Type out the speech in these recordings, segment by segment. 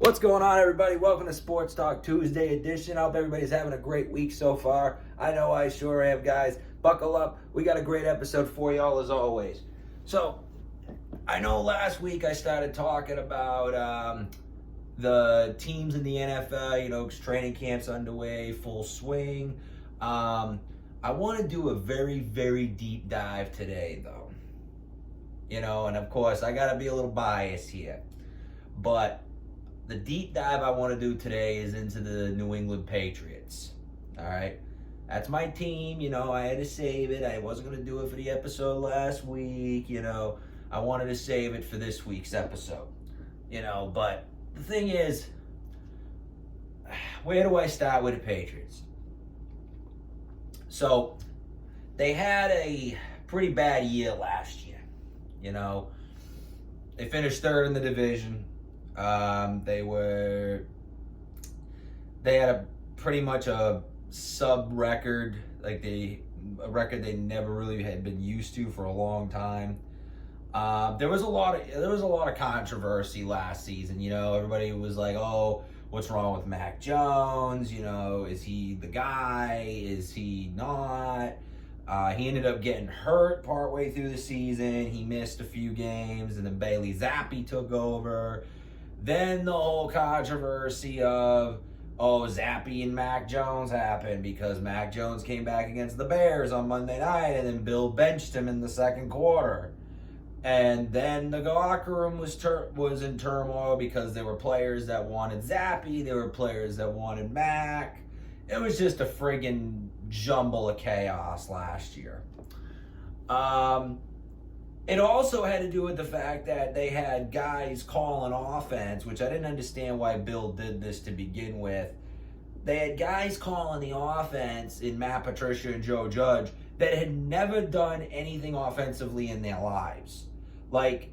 What's going on, everybody? Welcome to Sports Talk Tuesday edition. I hope everybody's having a great week so far. I know I sure am, guys. Buckle up. We got a great episode for y'all as always. So, I know last week I started talking about the teams in the NFL, training camps underway, full swing. I want to do a very, very deep dive today, though. And of course, I got to be a little biased here. But the deep dive I want to do today is into the New England Patriots. All right. That's my team. I had to save it. I wasn't going to do it for the episode last week. I wanted to save it for this week's episode. But the thing is, where do I start with the Patriots? So, they had a pretty bad year last year. They finished third in the division. They had a pretty much a sub record, a record they never really had been used to for a long time. There was a lot of controversy last season. Everybody was like, "Oh, what's wrong with Mac Jones? Is he the guy? Is he not?" He ended up getting hurt partway through the season. He missed a few games, and then Bailey Zappi took over. Then the whole controversy of, Zappi and Mac Jones happened because Mac Jones came back against the Bears on Monday night, and then Bill benched him in the second quarter. And then the locker room was in turmoil because there were players that wanted Zappi, there were players that wanted Mac. It was just a friggin' jumble of chaos last year. It also had to do with the fact that they had guys calling offense, which I didn't understand why Bill did this to begin with. They had guys calling the offense in Matt Patricia and Joe Judge that had never done anything offensively in their lives. Like,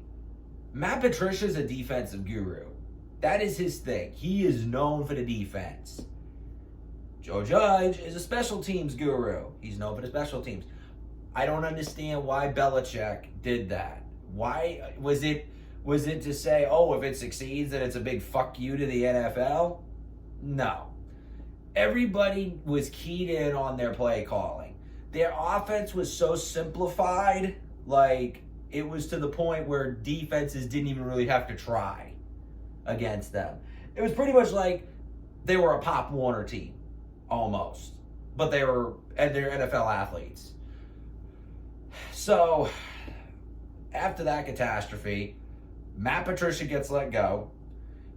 Matt Patricia's a defensive guru. That is his thing. He is known for the defense. Joe Judge is a special teams guru. He's known for the special teams. I don't understand why Belichick did that. Why was it to say, if it succeeds, then it's a big fuck you to the NFL? No. Everybody was keyed in on their play calling. Their offense was so simplified, it was to the point where defenses didn't even really have to try against them. It was pretty much like they were a Pop Warner team, almost. But they're NFL athletes. So, after that catastrophe, Matt Patricia gets let go.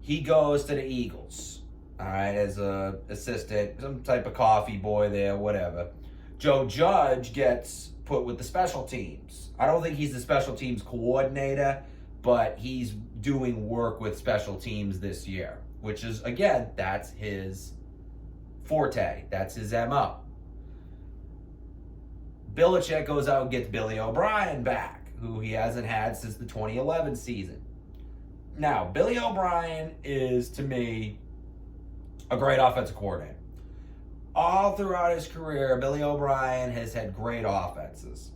He goes to the Eagles, all right, as an assistant, some type of coffee boy there, whatever. Joe Judge gets put with the special teams. I don't think he's the special teams coordinator, but he's doing work with special teams this year, which is, again, that's his forte. That's his MO. Belichick goes out and gets Billy O'Brien back, who he hasn't had since the 2011 season. Now, Billy O'Brien is, to me, a great offensive coordinator. All throughout his career, Billy O'Brien has had great offenses.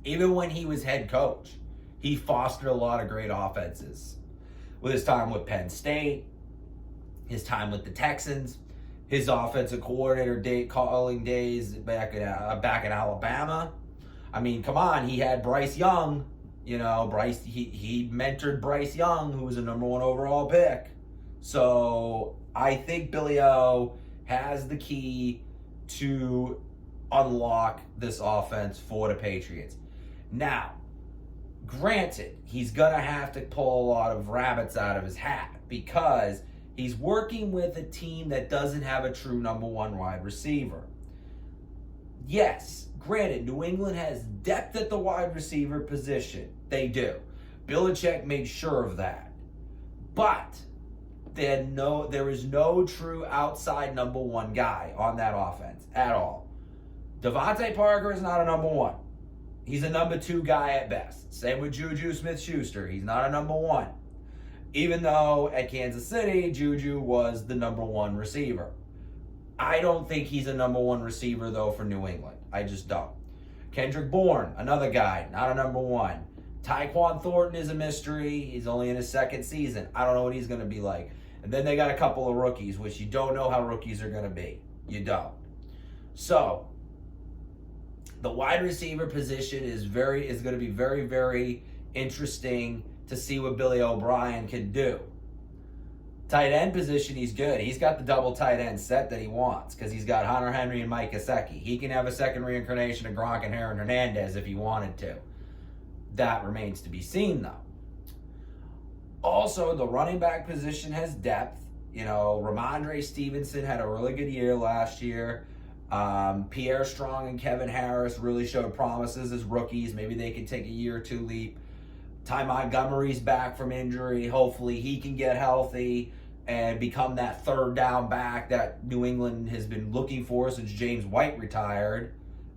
Even when he was head coach, he fostered a lot of great offenses. With his time with Penn State, his time with the Texans, his offensive coordinator calling days back in Alabama. I mean, come on, he had Bryce Young. Bryce he mentored Bryce Young, who was a number 1 overall pick. So I think Billy O has the key to unlock this offense for the Patriots. Now, granted, he's gonna have to pull a lot of rabbits out of his hat because he's working with a team that doesn't have a true number 1 wide receiver. Yes, granted, New England has depth at the wide receiver position. They do. Belichick made sure of that. But there is no true outside number 1 guy on that offense at all. Devontae Parker is not a number 1. He's a number 2 guy at best. Same with Juju Smith-Schuster. He's not a number 1. Even though at Kansas City, Juju was the number 1 receiver. I don't think he's a number 1 receiver, though, for New England. I just don't. Kendrick Bourne, another guy, not a number 1. Tyquan Thornton is a mystery. He's only in his second season. I don't know what he's going to be like. And then they got a couple of rookies, which you don't know how rookies are going to be. You don't. So, the wide receiver position is going to be very, very interesting to see what Billy O'Brien can do. Tight end position, he's good. He's got the double tight end set that he wants because he's got Hunter Henry and Mike Gesicki. He can have a second reincarnation of Gronk and Aaron Hernandez if he wanted to. That remains to be seen, though. Also, the running back position has depth. Ramondre Stevenson had a really good year last year. Pierre Strong and Kevin Harris really showed promises as rookies. Maybe they could take a year or two leap. Ty Montgomery's back from injury. Hopefully he can get healthy and become that third down back that New England has been looking for since James White retired.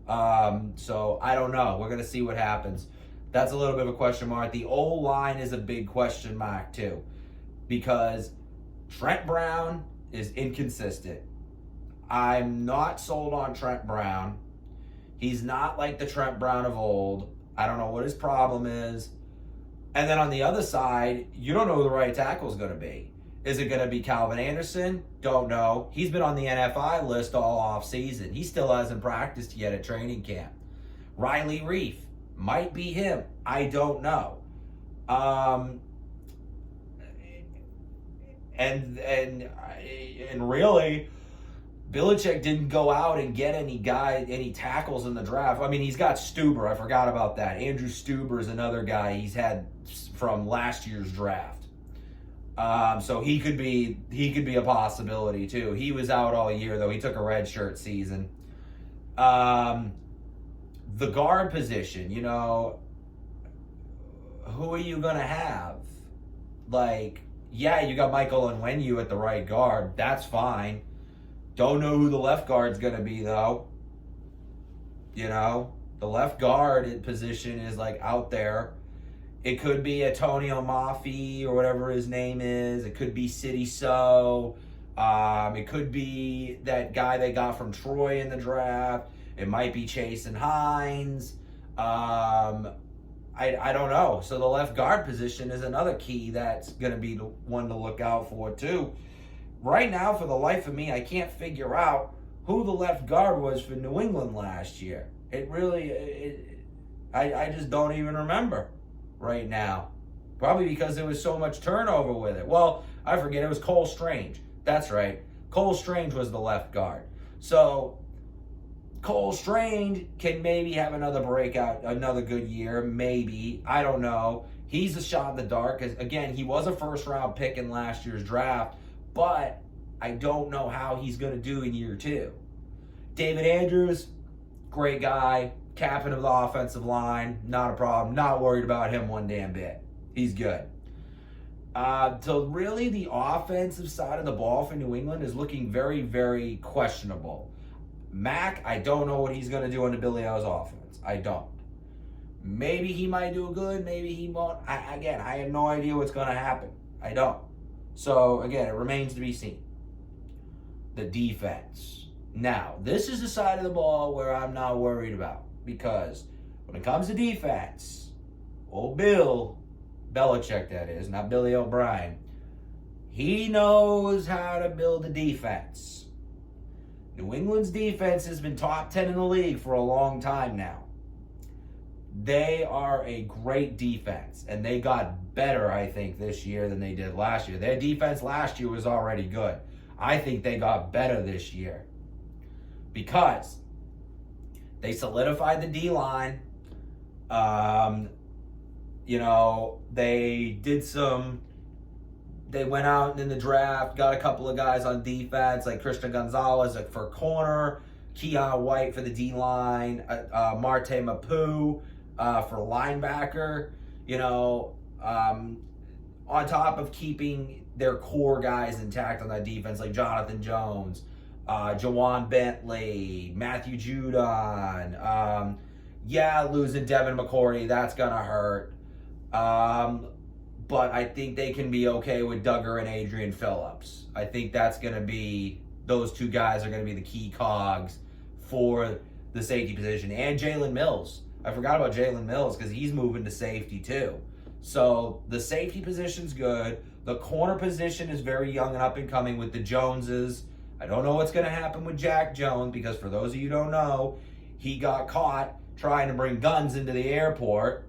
So I don't know. We're going to see what happens. That's a little bit of a question mark. The O-line is a big question mark too, because Trent Brown is inconsistent. I'm not sold on Trent Brown. He's not like the Trent Brown of old. I don't know what his problem is. And then on the other side, you don't know who the right tackle is going to be. Is it going to be Calvin Anderson? Don't know. He's been on the NFI list all offseason. He still hasn't practiced yet at training camp. Riley Reif might be him. I don't know. And really, Belichick didn't go out and get any tackles in the draft. I mean, he's got Stuber. I forgot about that. Andrew Stuber is another guy he's had from last year's draft. So he could be a possibility too. He was out all year though. He took a redshirt season. The guard position, who are you gonna have? You got Michael Onwenu at the right guard. That's fine. Don't know who the left guard's going to be, though. The left guard position is, out there. It could be a Tony Mafi or whatever his name is. It could be City So. It could be that guy they got from Troy in the draft. It might be Chasen Hines. I don't know. So the left guard position is another key that's going to be the one to look out for, too. Right now, for the life of me, I can't figure out who the left guard was for New England last year. I just don't even remember right now. Probably because there was so much turnover with it. Well, I forget, it was Cole Strange. That's right. Cole Strange was the left guard. So, Cole Strange can maybe have another breakout, another good year, maybe. I don't know. He's a shot in the dark. Again, he was a first-round pick in last year's draft. But I don't know how he's going to do in year two. David Andrews, great guy, captain of the offensive line, not a problem. Not worried about him one damn bit. He's good. So really the offensive side of the ball for New England is looking very, very questionable. Mac, I don't know what he's going to do in the Billy O's offense. I don't. Maybe he might do good, maybe he won't. I have no idea what's going to happen. I don't. So, again, it remains to be seen. The defense. Now, this is the side of the ball where I'm not worried about. Because when it comes to defense, old Bill Belichick, that is, not Billy O'Brien, he knows how to build a defense. New England's defense has been top 10 in the league for a long time now. They are a great defense, and they got better, I think, this year than they did last year. Their defense last year was already good. I think they got better this year because they solidified the D-line. They went out in the draft, got a couple of guys on defense, like Christian Gonzalez for corner, Keon White for the D-line, Marte Mapu for linebacker, on top of keeping their core guys intact on that defense, like Jonathan Jones, Jawan Bentley, Matthew Judon. Losing Devin McCourty, that's going to hurt. But I think they can be okay with Duggar and Adrian Phillips. I think those two guys are going to be the key cogs for the safety position. And Jalen Mills. I forgot about Jalen Mills because he's moving to safety too. So the safety position's good. The corner position is very young and up and coming with the Joneses. I don't know what's going to happen with Jack Jones because for those of you who don't know, he got caught trying to bring guns into the airport,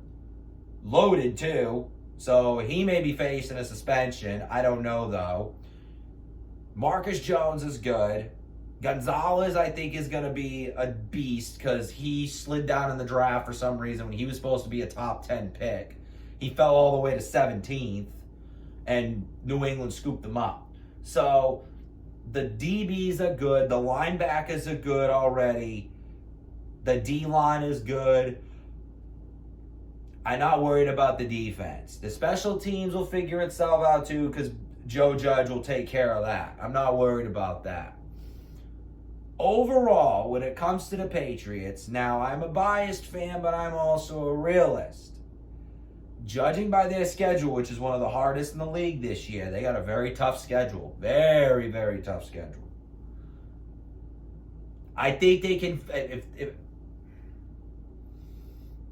loaded too. So he may be facing a suspension. I don't know though. Marcus Jones is good. Gonzalez, I think, is going to be a beast because he slid down in the draft for some reason when he was supposed to be a top 10 pick. He fell all the way to 17th, and New England scooped him up. So the DBs are good. The linebackers are good already. The D-line is good. I'm not worried about the defense. The special teams will figure itself out too because Joe Judge will take care of that. I'm not worried about that. Overall, when it comes to the Patriots, now I'm a biased fan, but I'm also a realist. Judging by their schedule, which is one of the hardest in the league this year, they got a very tough schedule. Very, very tough schedule. I think they can,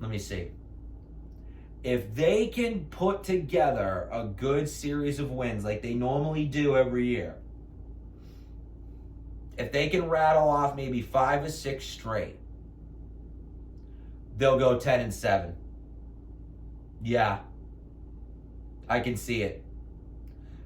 let me see. If they can put together a good series of wins like they normally do every year, if they can rattle off maybe 5 or 6 straight, they'll go 10-7. Yeah, I can see it.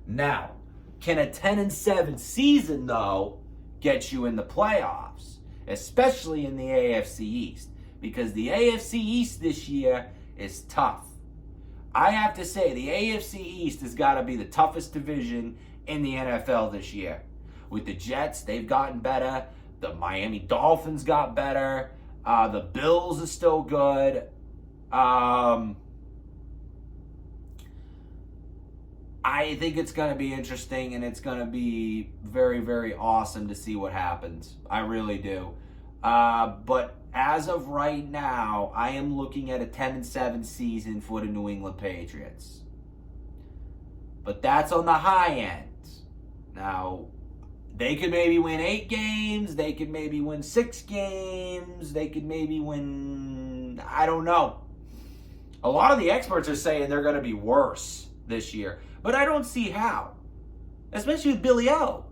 Now, can a 10-7 season, though, get you in the playoffs, especially in the AFC East? Because the AFC East this year is tough. I have to say, the AFC East has got to be the toughest division in the NFL this year. With the Jets, they've gotten better. The Miami Dolphins got better. The Bills are still good. I think it's going to be interesting, and it's going to be very, very awesome to see what happens. I really do. But as of right now, I am looking at a 10-7 season for the New England Patriots. But that's on the high end. Now, they could maybe win 8 games. They could maybe win 6 games. They could maybe win, I don't know. A lot of the experts are saying they're going to be worse this year. But I don't see how. Especially with Billy O.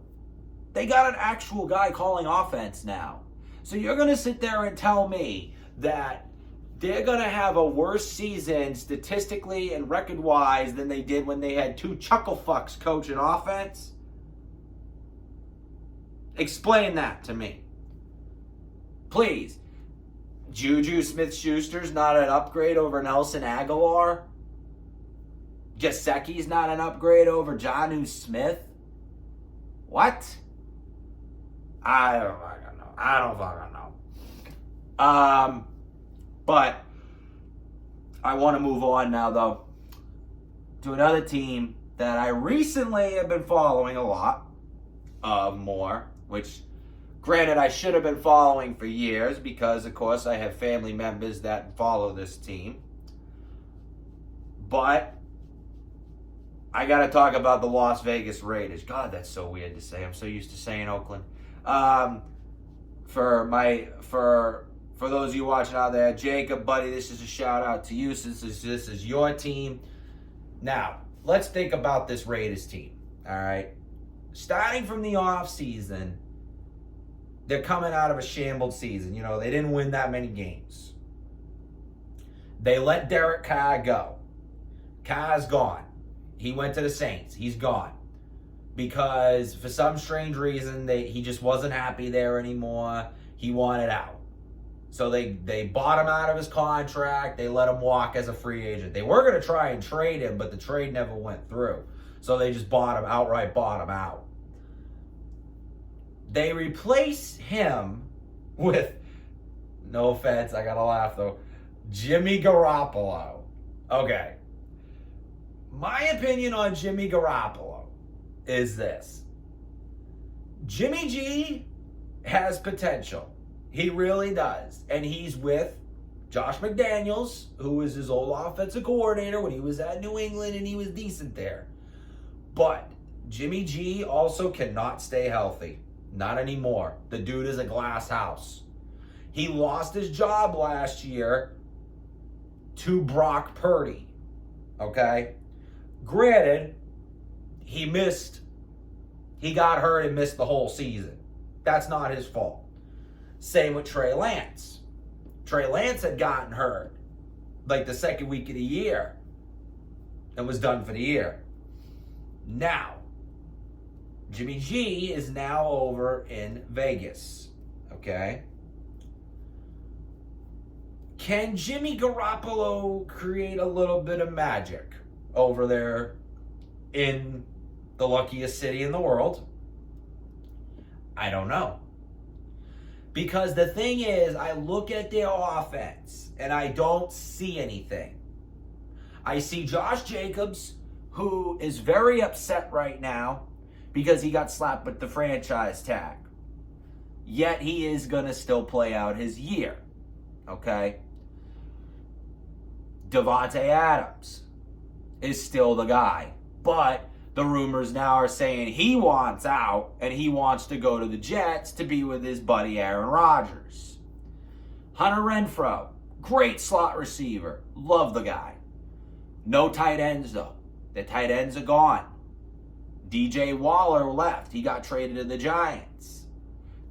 They got an actual guy calling offense now. So you're going to sit there and tell me that they're going to have a worse season statistically and record-wise than they did when they had 2 chucklefucks coaching offense? Explain that to me. Please. Juju Smith-Schuster's not an upgrade over Nelson Aguilar? Gesicki's not an upgrade over Jonnu Smith? What? I don't fucking know. But I want to move on now, though, to another team that I recently have been following a lot more, which, granted, I should have been following for years because, of course, I have family members that follow this team. But I got to talk about the Las Vegas Raiders. God, that's so weird to say. I'm so used to saying Oakland. For those of you watching out there, Jacob, buddy, this is a shout out to you since this is your team. Now, let's think about this Raiders team. All right. Starting from the offseason, they're coming out of a shambled season. You know, they didn't win that many games. They let Derek Carr go. Carr's gone. He went to the Saints. He's gone. Because for some strange reason, he just wasn't happy there anymore. He wanted out. So they bought him out of his contract. They let him walk as a free agent. They were going to try and trade him, but the trade never went through. So they just outright bought him out. They replace him with, no offense, I got to laugh though, Jimmy Garoppolo. Okay. My opinion on Jimmy Garoppolo is this. Jimmy G has potential. He really does. And he's with Josh McDaniels, who was his old offensive coordinator when he was at New England, and he was decent there. But Jimmy G also cannot stay healthy. Not anymore. The dude is a glass house. He lost his job last year to Brock Purdy. Okay? Granted, he got hurt and missed the whole season. That's not his fault. Same with Trey Lance. Trey Lance had gotten hurt like the second week of the year and was done for the year. Now, Jimmy G is now over in Vegas. Okay? Can Jimmy Garoppolo create a little bit of magic over there in the luckiest city in the world? I don't know. Because the thing is, I look at their offense and I don't see anything. I see Josh Jacobs, who is very upset right now because he got slapped with the franchise tag. Yet he is going to still play out his year. Okay? Davante Adams is still the guy. But the rumors now are saying he wants out and he wants to go to the Jets to be with his buddy Aaron Rodgers. Hunter Renfrow, great slot receiver. Love the guy. No tight ends though. The tight ends are gone. DJ Waller left. He got traded to the Giants.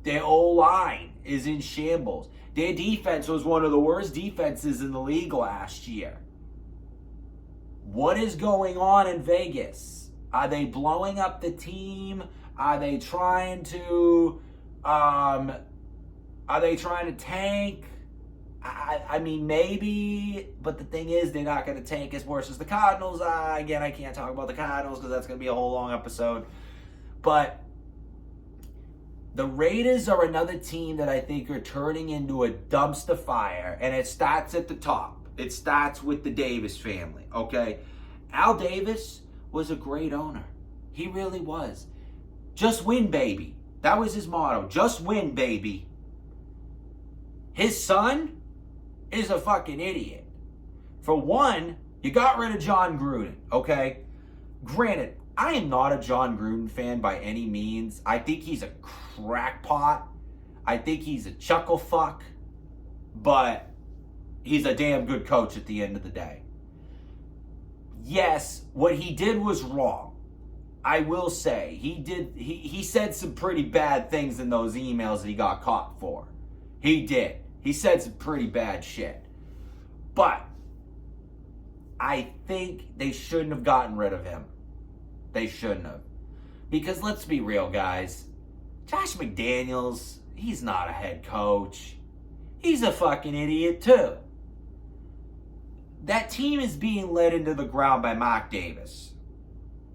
Their O-line is in shambles. Their defense was one of the worst defenses in the league last year. What is going on in Vegas? Are they blowing up the team? Are they trying to tank? I mean, maybe, but the thing is, they're not going to tank as worse as the Cardinals. Again, I can't talk about the Cardinals because that's going to be a whole long episode. But the Raiders are another team that I think are turning into a dumpster fire, and it starts at the top. It starts with the Davis family, okay? Al Davis was a great owner. He really was. Just win, baby. That was his motto. Just win, baby. His son is a fucking idiot. For one, you got rid of John Gruden, okay? Granted, I am not a John Gruden fan by any means. I think he's a crackpot. I think he's a chuckle fuck. But he's a damn good coach at the end of the day. Yes, what he did was wrong. I will say, he said some pretty bad things in those emails that he got caught for. He did. He said some pretty bad shit. But I think they shouldn't have gotten rid of him. They shouldn't have. Because let's be real, guys. Josh McDaniels, he's not a head coach. He's a fucking idiot, too. That team is being led into the ground by Mark Davis.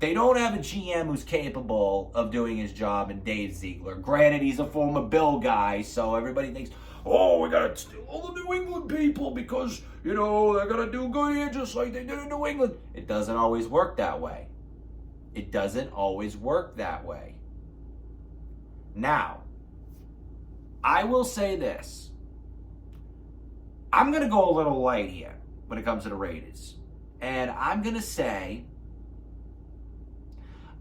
They don't have a GM who's capable of doing his job in Dave Ziegler. Granted, he's a former Bill guy, so everybody thinks, oh, we got to steal all the New England people because, they're going to do good here just like they did in New England. It doesn't always work that way. It doesn't always work that way. Now, I will say this. I'm going to go a little light here when it comes to the Raiders. And I'm going to say,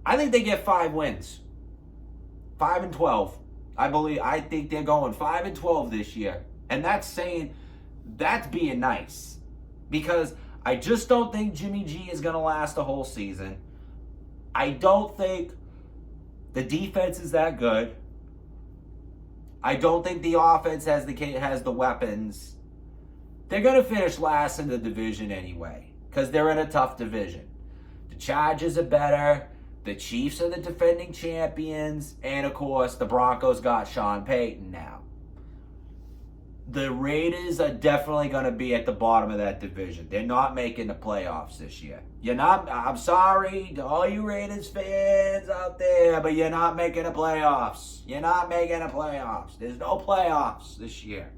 I think they get 5 wins. 5-12. I think they're going 5-12 this year. And that's being nice. Because I just don't think Jimmy G is going to last the whole season. I don't think the defense is that good. I don't think the offense has the weapons. They're going to finish last in the division anyway. Because they're in a tough division. The Chargers are better. The Chiefs are the defending champions. And, of course, the Broncos got Sean Payton now. The Raiders are definitely going to be at the bottom of that division. They're not making the playoffs this year. I'm sorry to all you Raiders fans out there, but you're not making the playoffs. You're not making the playoffs. There's no playoffs this year.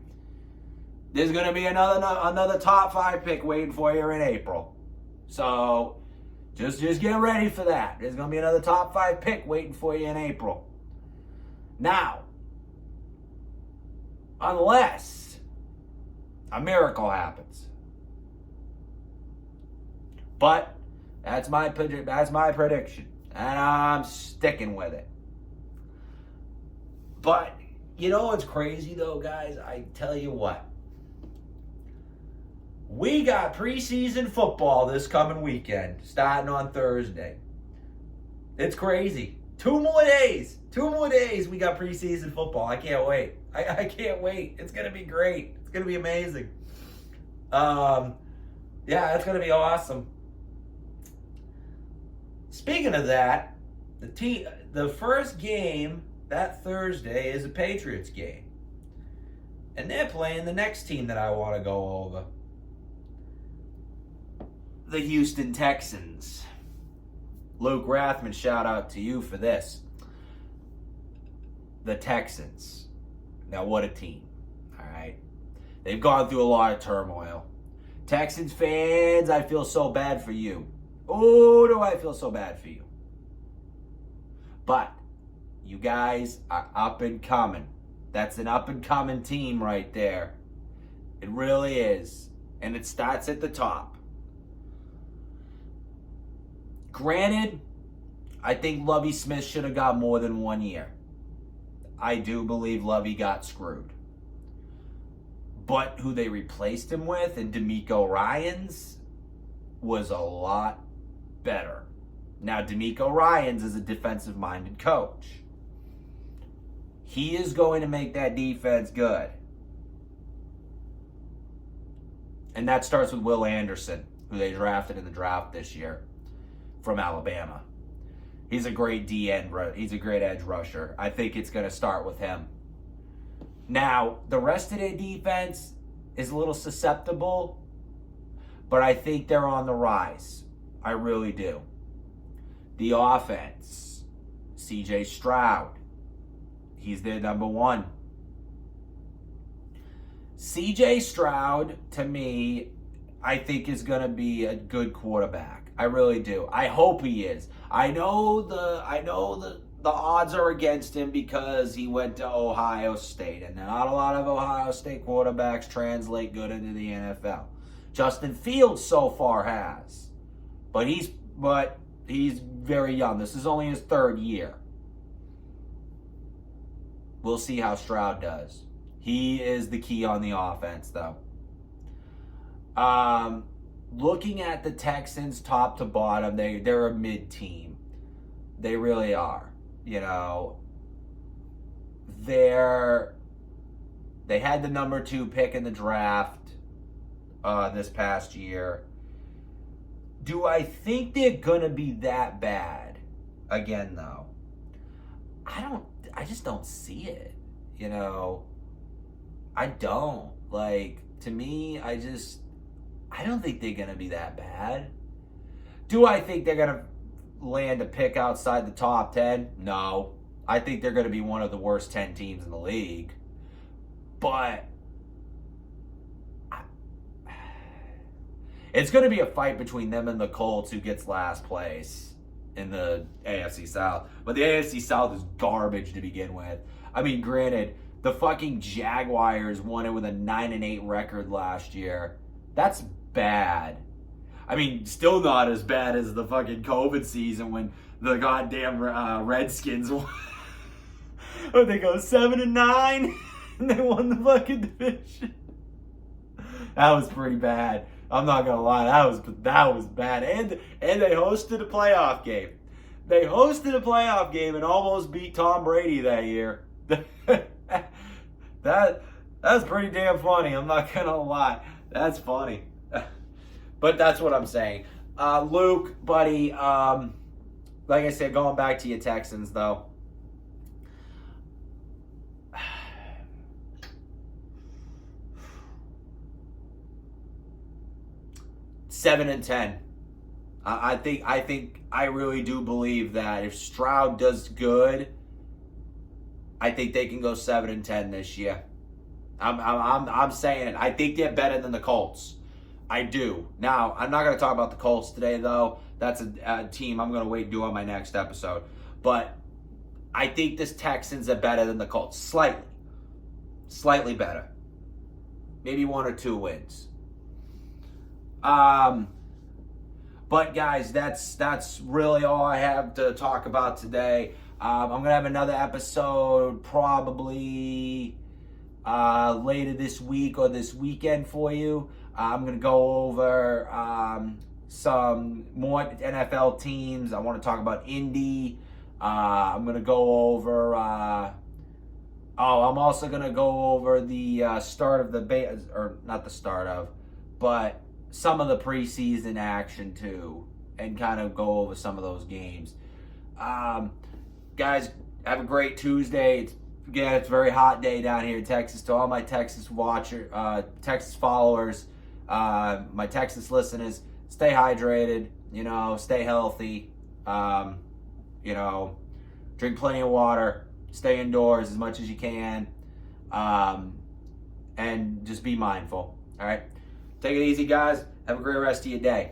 There's going to be another top 5 pick waiting for you in April. So just get ready for that. There's going to be another top 5 pick waiting for you in April. Now, unless a miracle happens. But that's my prediction. And I'm sticking with it. But you know what's crazy though, guys? I tell you what. We got preseason football this coming weekend, starting on Thursday. It's crazy. 2 more days. 2 more days we got preseason football. I can't wait. I can't wait. It's going to be great. It's going to be amazing. Yeah, it's going to be awesome. Speaking of that, the first game that Thursday is a Patriots game. And they're playing the next team that I want to go over. The Houston Texans. Luke Rathman, shout out to you for this. The Texans. Now, what a team. All right. They've gone through a lot of turmoil. Texans fans, I feel so bad for you. Oh, do I feel so bad for you. But you guys are up and coming. That's an up and coming team right there. It really is. And it starts at the top. Granted, I think Lovie Smith should have got more than 1 year. I do believe Lovie got screwed. But who they replaced him with, and DeMeco Ryans, was a lot better. Now, DeMeco Ryans is a defensive-minded coach. He is going to make that defense good. And that starts with Will Anderson, who they drafted in the draft this year from Alabama. He's a great he's a great edge rusher. I think it's going to start with him. Now, the rest of their defense is a little susceptible, but I think they're on the rise. I really do. The offense, C.J. Stroud, he's their number one. C.J. Stroud, to me, I think is going to be a good quarterback. I really do. I hope he is. I know the odds are against him because he went to Ohio State, and not a lot of Ohio State quarterbacks translate good into the NFL. Justin Fields so far has, but he's very young. This is only his 3rd year. We'll see how Stroud does. He is the key on the offense, though. Looking at the Texans top to bottom, they're a mid team. They really are. You know, they had the number 2 pick in the draft this past year. Do I think they're gonna be that bad again, though? I just don't see it. You know, I don't. Like, to me, I don't think they're going to be that bad. Do I think they're going to land a pick outside the top 10? No. I think they're going to be one of the worst 10 teams in the league. But it's going to be a fight between them and the Colts who gets last place in the AFC South. But the AFC South is garbage to begin with. I mean, granted, the fucking Jaguars won it with a 9-8 record last year. That's bad. I mean, still not as bad as the fucking COVID season when the goddamn Redskins won. They go 7-9 and they won the fucking division. That was pretty bad. I'm not gonna lie, that was bad. And they hosted a playoff game. They hosted a playoff game and almost beat Tom Brady that year. That's pretty damn funny. I'm not gonna lie. That's funny. But that's what I'm saying. Luke, buddy, like I said, going back to your Texans, though. Seven and 10. I really do believe that if Stroud does good, I think they can go 7 and 10 this year. I'm saying it. I think they're better than the Colts. I do. Now, I'm not going to talk about the Colts today, though. That's a team I'm going to wait and do on my next episode. But I think this Texans are better than the Colts. Slightly better. Maybe 1 or 2 wins. But guys, that's really all I have to talk about today. I'm going to have another episode probably later this week or this weekend for you. I'm going to go over some more NFL teams. I want to talk about Indy. I'm going to go over... I'm also going to go over the start of or not the start of, but some of the preseason action too, and kind of go over some of those games. Guys, have a great Tuesday. It's a very hot day down here in Texas. To all my Texas Texas followers, my Texas listeners, stay hydrated, stay healthy, drink plenty of water, stay indoors as much as you can, and just be mindful. All right? Take it easy, guys. Have a great rest of your day.